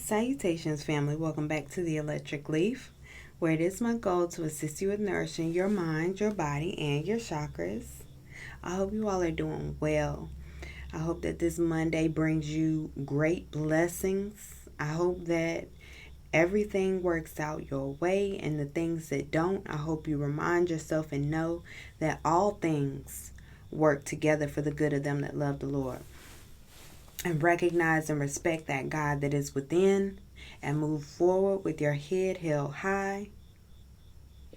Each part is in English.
Salutations, family. Welcome back to the Electric Leaf, where it is my goal to assist you with nourishing your mind, your body, and your chakras. I hope you all are doing well. I hope that this Monday brings you great blessings. I hope that everything works out your way, and the things that don't, I hope you remind yourself and know that all things work together for the good of them that love the Lord. And recognize and respect that God that is within, and move forward with your head held high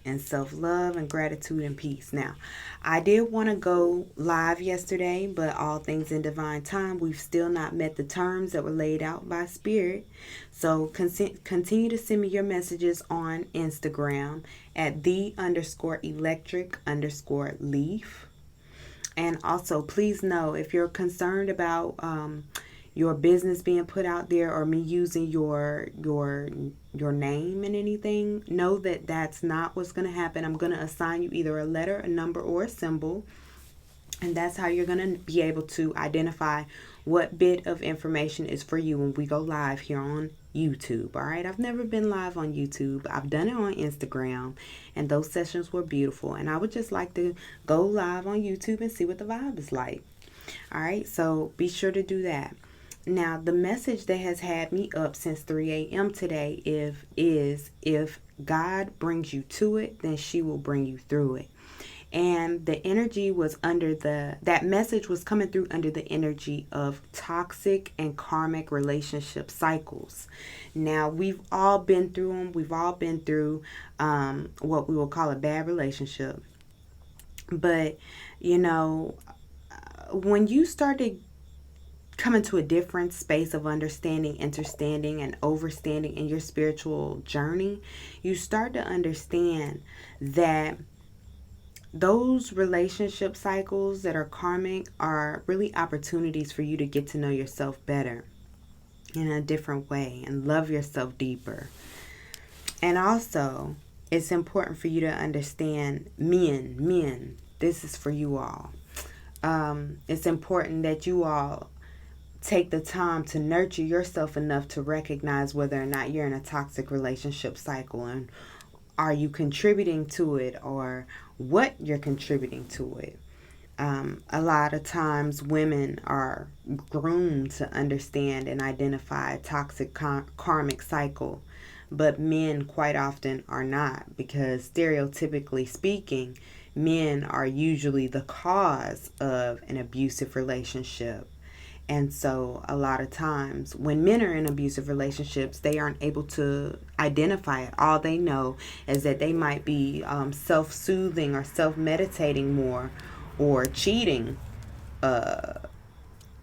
and self-love and gratitude and peace. Now, I did want to go live yesterday, but all things in divine time, we've still not met the terms that were laid out by Spirit. So continue to send me your messages on Instagram at the_electric_leaf. And also, please know, if you're concerned about your business being put out there, or me using your name and anything, know that that's not what's going to happen. I'm going to assign you either a letter, a number, or a symbol. And that's how you're going to be able to identify what bit of information is for you when we go live here on YouTube. All right. I've never been live on YouTube. I've done it on Instagram, and those sessions were beautiful. And I would just like to go live on YouTube and see what the vibe is like. All right. So be sure to do that. Now, the message that has had me up since 3 a.m. today is if God brings you to it, then she will bring you through it. And the energy was that message was coming through under the energy of toxic and karmic relationship cycles. Now, we've all been through them. We've all been through what we will call a bad relationship. But, when you started coming to a different space of understanding, understanding, and overstanding in your spiritual journey, you start to understand that those relationship cycles that are karmic are really opportunities for you to get to know yourself better in a different way and love yourself deeper. And also, it's important for you to understand men, this is for you all. It's important that you all take the time to nurture yourself enough to recognize whether or not you're in a toxic relationship cycle, and are you contributing to it, or what you're contributing to it. A lot of times women are groomed to understand and identify a toxic karmic cycle, but men quite often are not, because stereotypically speaking, men are usually the cause of an abusive relationship. And so a lot of times when men are in abusive relationships, they aren't able to identify it. All they know is that they might be self-soothing or self-meditating more, or cheating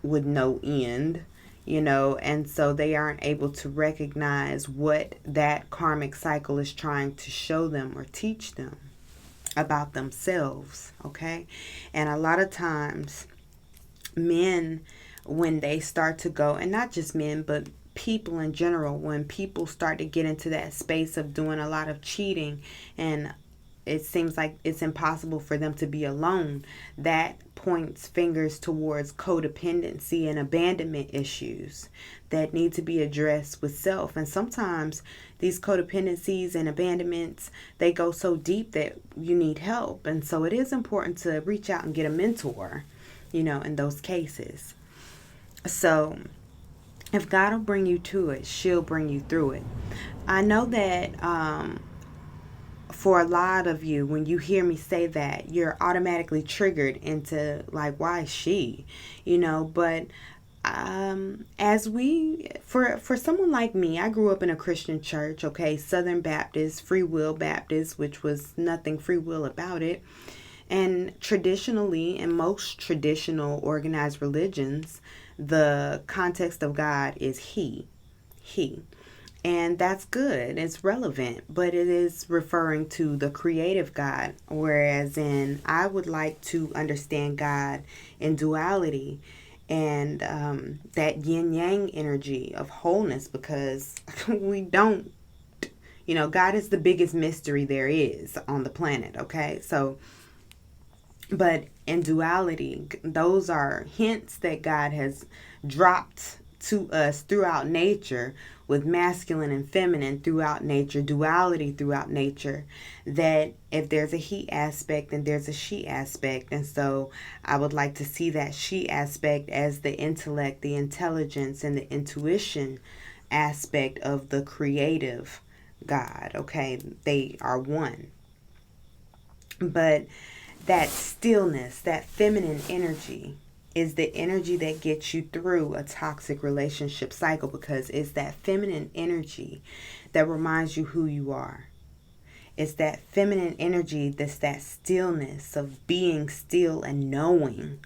with no end, and so they aren't able to recognize what that karmic cycle is trying to show them or teach them about themselves, okay? And a lot of times men, when they start to go, and not just men, but people in general, when people start to get into that space of doing a lot of cheating, and it seems like it's impossible for them to be alone, that points fingers towards codependency and abandonment issues that need to be addressed with self. And sometimes these codependencies and abandonments, they go so deep that you need help. And so it is important to reach out and get a mentor, in those cases. So if God will bring you to it, she'll bring you through it. I know that for a lot of you, when you hear me say that, you're automatically triggered into like, why is she? But for someone like me, I grew up in a Christian church, okay, Southern Baptist, Free Will Baptist, which was nothing free will about it. And traditionally, in most traditional organized religions, the context of God is he. And that's good. It's relevant, but it is referring to the creative God. Whereas I would like to understand God in duality, and that yin yang energy of wholeness, because we don't, God is the biggest mystery there is on the planet. Okay. So, but in duality, those are hints that God has dropped to us throughout nature, with masculine and feminine throughout nature, duality throughout nature, that if there's a he aspect, then there's a she aspect. And so I would like to see that she aspect as the intellect, the intelligence, and the intuition aspect of the creative God. Okay, they are one. But that stillness, that feminine energy, is the energy that gets you through a toxic relationship cycle, because it's that feminine energy that reminds you who you are. It's that feminine energy that's that stillness of being still and knowing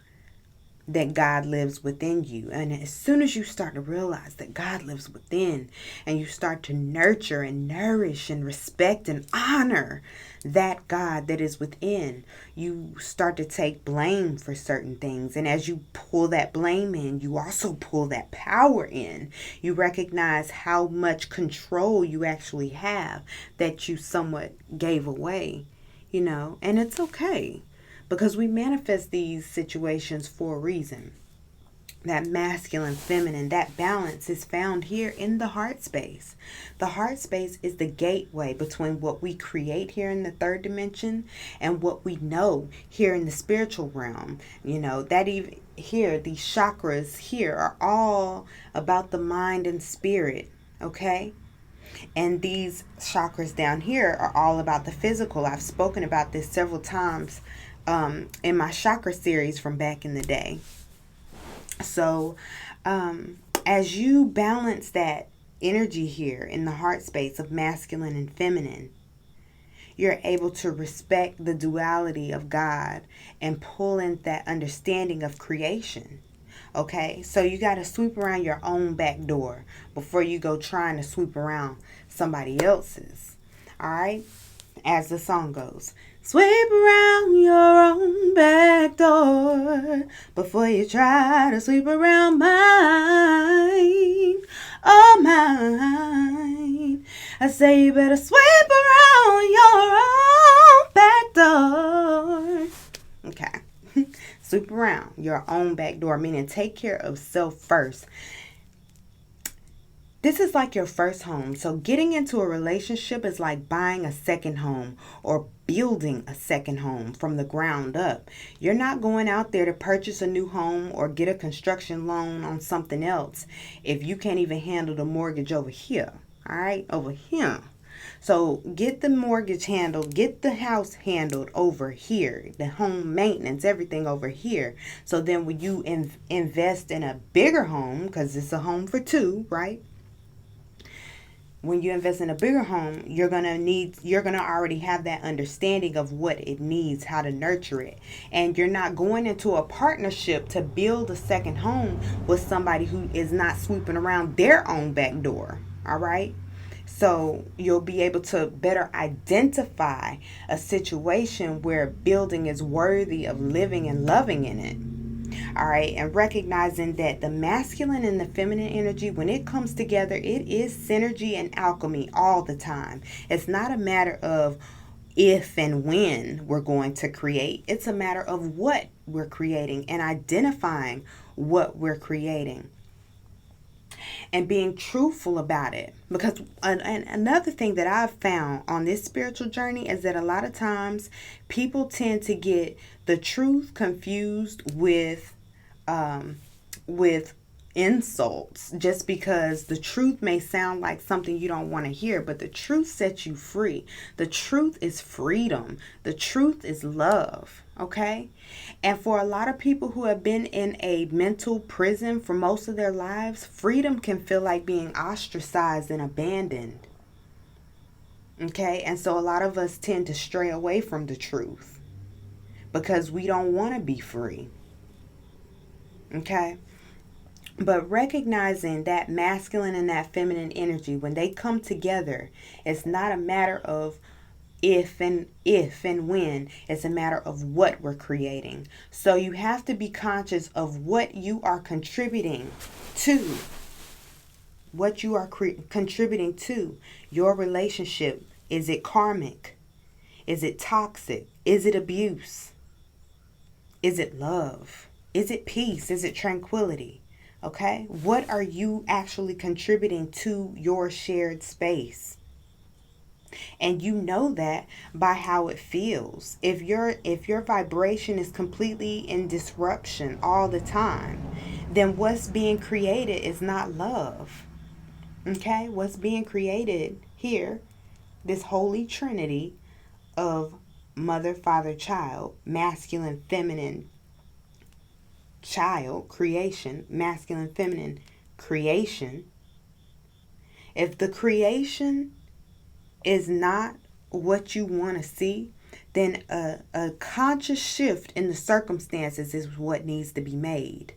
that God lives within you. And as soon as you start to realize that God lives within, and you start to nurture and nourish and respect and honor that God that is within, you start to take blame for certain things. And as you pull that blame in, you also pull that power in. You recognize how much control you actually have that you somewhat gave away, and it's okay. Because we manifest these situations for a reason. That masculine, feminine, that balance is found here in the heart space. The heart space is the gateway between what we create here in the third dimension and what we know here in the spiritual realm. That even here, these chakras here are all about the mind and spirit, okay? And these chakras down here are all about the physical. I've spoken about this several times in my chakra series from back in the day. So as you balance that energy here in the heart space of masculine and feminine, you're able to respect the duality of God and pull in that understanding of creation. Okay, so you got to sweep around your own back door before you go trying to sweep around somebody else's. All right, as the song goes. Sweep around your own back door before you try to sweep around mine. Oh, mine. I say you better sweep around your own back door. Okay. Sweep around your own back door, meaning take care of self first. This is like your first home. So getting into a relationship is like buying a second home or building a second home from the ground up. You're not going out there to purchase a new home or get a construction loan on something else if you can't even handle the mortgage over here. All right, over here. So get the mortgage handled, get the house handled over here, the home maintenance, everything over here. So then when you invest in a bigger home, because it's a home for two, right? When you invest in a bigger home, you're going to already have that understanding of what it needs, how to nurture it. And you're not going into a partnership to build a second home with somebody who is not sweeping around their own back door. All right. So you'll be able to better identify a situation where building is worthy of living and loving in it. All right, and recognizing that the masculine and the feminine energy, when it comes together, it is synergy and alchemy all the time. It's not a matter of if and when we're going to create. It's a matter of what we're creating and identifying what we're creating and being truthful about it. Because another thing that I've found on this spiritual journey is that a lot of times people tend to get the truth confused with insults, just because the truth may sound like something you don't want to hear, but the truth sets you free. The truth is freedom. The truth is love. Okay? And for a lot of people who have been in a mental prison for most of their lives, freedom can feel like being ostracized and abandoned. Okay? And so a lot of us tend to stray away from the truth because we don't want to be free. Okay? But recognizing that masculine and that feminine energy, when they come together, it's not a matter of if and when. It's a matter of what we're creating. So you have to be conscious of what you are contributing to. What you are contributing to your relationship. Is it karmic? Is it toxic? Is it abuse? Is it love? Is it peace? Is it tranquility? Okay? What are you actually contributing to your shared space? And you know that by how it feels. If your vibration is completely in disruption all the time, then what's being created is not love. Okay? What's being created here, this holy trinity of mother, father, child, masculine, feminine, child, creation, masculine, feminine, creation. If the creation is not what you want to see, then a conscious shift in the circumstances is what needs to be made.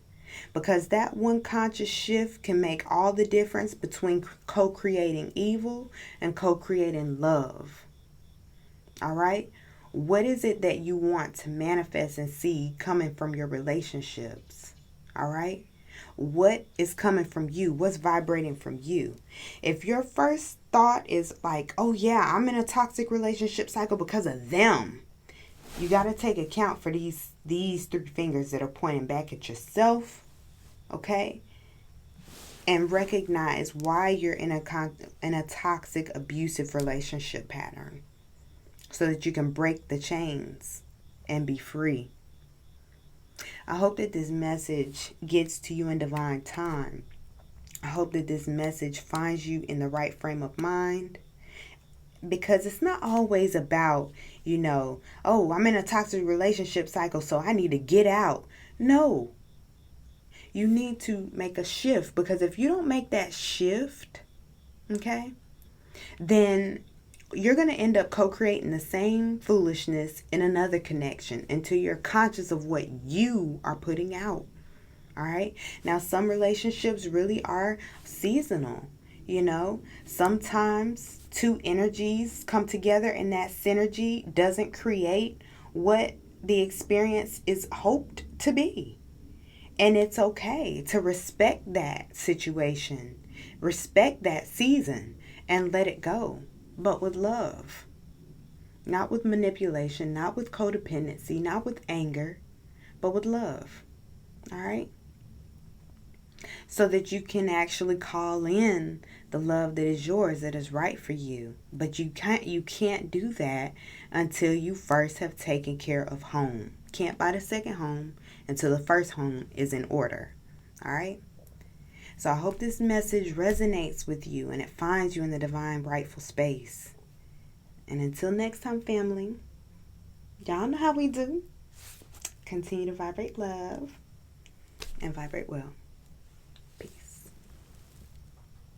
Because that one conscious shift can make all the difference between co-creating evil and co-creating love. All right? What is it that you want to manifest and see coming from your relationships? All right? What is coming from you? What's vibrating from you? If your first thought is like, oh yeah, I'm in a toxic relationship cycle because of them, you got to take account for these three fingers that are pointing back at yourself, okay? And recognize why you're in a toxic, abusive relationship pattern, so that you can break the chains and be free. I hope that this message gets to you in divine time. I hope that this message finds you in the right frame of mind, because it's not always about, oh, I'm in a toxic relationship cycle, so I need to get out. No, you need to make a shift, because if you don't make that shift, okay, then you're going to end up co-creating the same foolishness in another connection until you're conscious of what you are putting out. All right. Now, some relationships really are seasonal. Sometimes two energies come together and that synergy doesn't create what the experience is hoped to be. And it's okay to respect that situation, respect that season, and let it go. But with love. Not with manipulation, not with codependency, not with anger, but with love. All right? So that you can actually call in the love that is yours, that is right for you. But you can't do that until you first have taken care of home. Can't buy the second home until the first home is in order. All right? So I hope this message resonates with you and it finds you in the divine rightful space. And until next time, family, y'all know how we do. Continue to vibrate love and vibrate well.